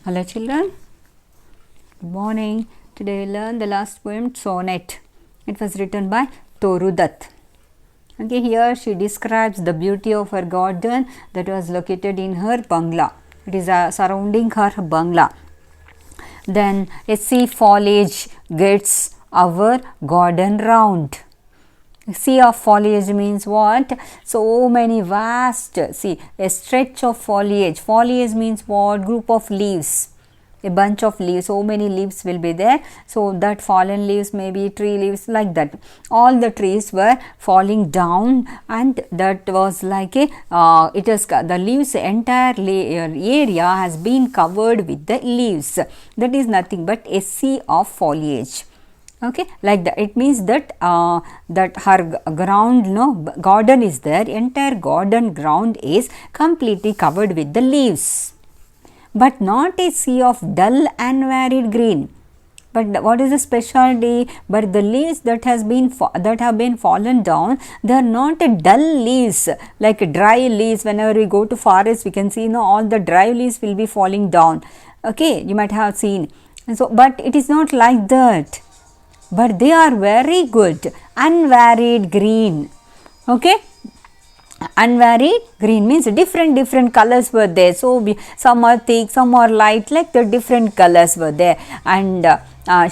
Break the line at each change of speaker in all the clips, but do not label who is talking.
Hello children, good morning. Today we learn the last poem Sonnet. It was written by Toru Dutt. Okay, here she describes the beauty of her garden that was located in her bungalow. It is surrounding her bungalow. Then a sea foliage gets our garden round. Sea of foliage means what? So many vast, see, a stretch of foliage. Foliage means what? Group of leaves. A bunch of leaves, so many leaves will be there. So that fallen leaves, maybe tree leaves, like that. All the trees were falling down, and that was like a, it is the leaves, entire area has been covered with the leaves. That is nothing but a sea of foliage. Okay, like that. It means that that her ground, garden is there. Entire garden ground is completely covered with the leaves, but not a sea of dull and varied green. But what is the specialty? But the leaves that have been fallen down, they are not a dull leaves like dry leaves. Whenever we go to forest, we can see all the dry leaves will be falling down. Okay, you might have seen. So, but it is not like that. But they are very good, unvaried green. Okay, unvaried green means different colors were there. So some are thick, some are light, like the different colors were there, and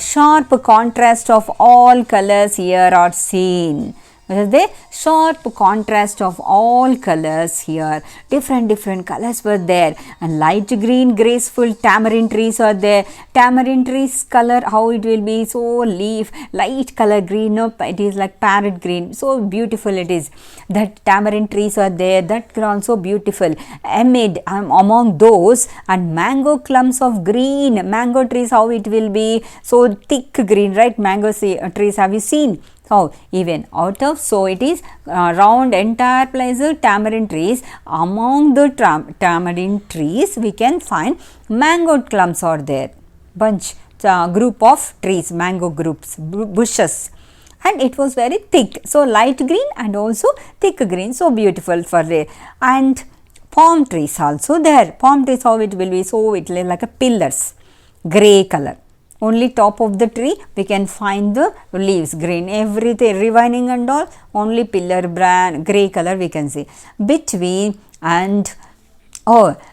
sharp contrast of all colors here are seen. The sharp contrast of all colors here, different colors were there, and light green graceful tamarind trees are there. Tamarind trees color, how it will be, so leaf light color green, it is like parrot green, so beautiful it is. That tamarind trees are there, that are also beautiful. Amid among those, and mango clumps of green, mango trees, how it will be, so thick green, right? Mango trees, have you seen? So, even out of, so it is round entire place of tamarind trees. Among the tamarind trees, we can find mango clumps are there, bunch, group of trees, mango groups, bushes, and it was very thick. So, light green and also thick green, so beautiful for it. And palm trees also there. Palm trees, how it will be, so it will be like a pillars, grey color. Only top of the tree we can find the leaves green, everything remaining and all only pillar brand grey color we can see between. And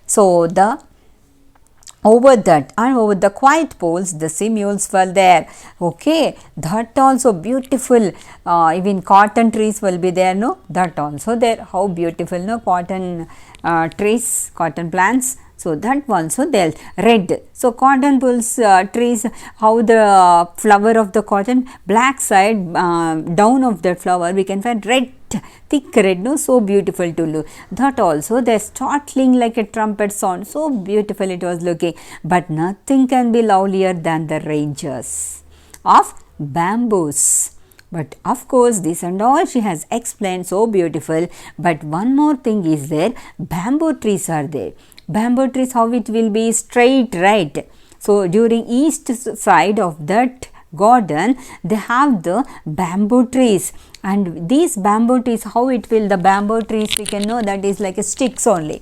so the over that and over the quiet poles the mules were there. Okay, that also beautiful. Even cotton trees will be there, that also there. How beautiful, cotton trees, cotton plants. So that also there, red. So cotton pulls trees, how the flower of the cotton, black side down of the flower we can find red, thick red, so beautiful to look. That also they startling like a trumpet sound, so beautiful it was looking. But nothing can be lovelier than the ranges of bamboos. But of course, this and all she has explained so beautiful. But one more thing is there, bamboo trees are there. Bamboo trees, how it will be straight, right? So during east side of that garden, they have the bamboo trees, and these bamboo trees, how it will, the bamboo trees we can know that is like a sticks only.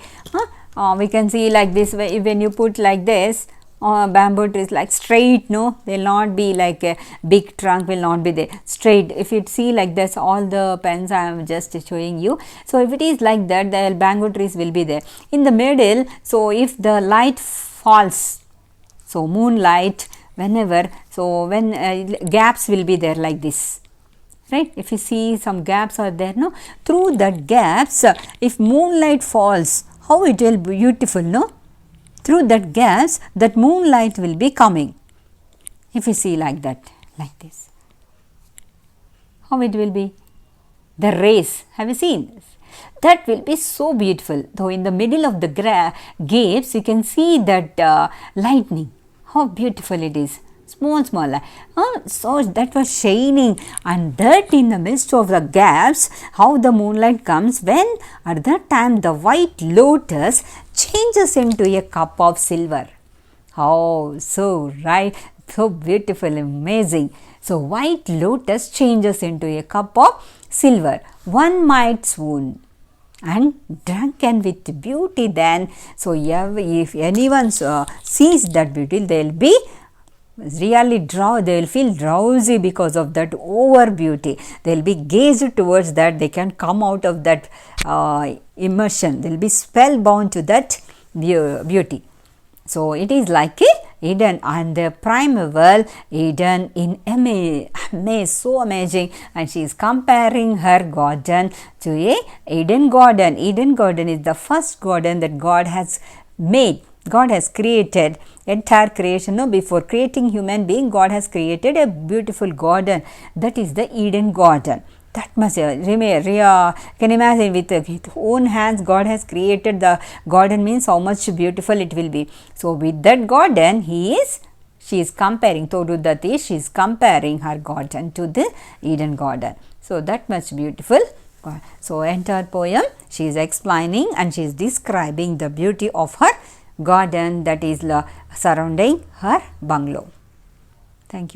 We can see like this way, when you put like this, bamboo trees like straight, they will not be like a big trunk, will not be there, straight. If you see like this, all the pens I am just showing you. So if it is like that, the bamboo trees will be there in the middle. So if the light falls, so moonlight, whenever, so when gaps will be there like this, right? If you see some gaps are there, through that gaps, if moonlight falls, how it will be beautiful, through that gaps, that moonlight will be coming. If you see like that, like this, how it will be, the rays, have you seen this? That will be so beautiful. Though in the middle of the gaps, you can see that lightning, how beautiful it is. Small, so that was shining, and that in the midst of the gaps, how the moonlight comes, when at that time the white lotus changes into a cup of silver. Oh, so right, so beautiful, amazing. So white lotus changes into a cup of silver. One might swoon. and drunken with beauty then. So, if anyone sees that beauty, they will be really they will feel drowsy because of that over beauty. They will be gazed towards that, they can come out of that immersion, they will be spellbound to that beauty. So, it is like a Eden, and the primeval Eden in amaze, so amazing, and she is comparing her garden to a Eden garden. Eden garden is the first garden that God has made. God has created entire creation. No, before creating human being, God has created a beautiful garden, that is the Eden garden. That must can imagine with his own hands God has created the garden, means how much beautiful it will be. So, with that garden she is comparing, Torudati, she is comparing her garden to the Eden garden. So, that much beautiful. So, entire poem she is explaining and she is describing the beauty of her garden that is surrounding her bungalow. Thank you.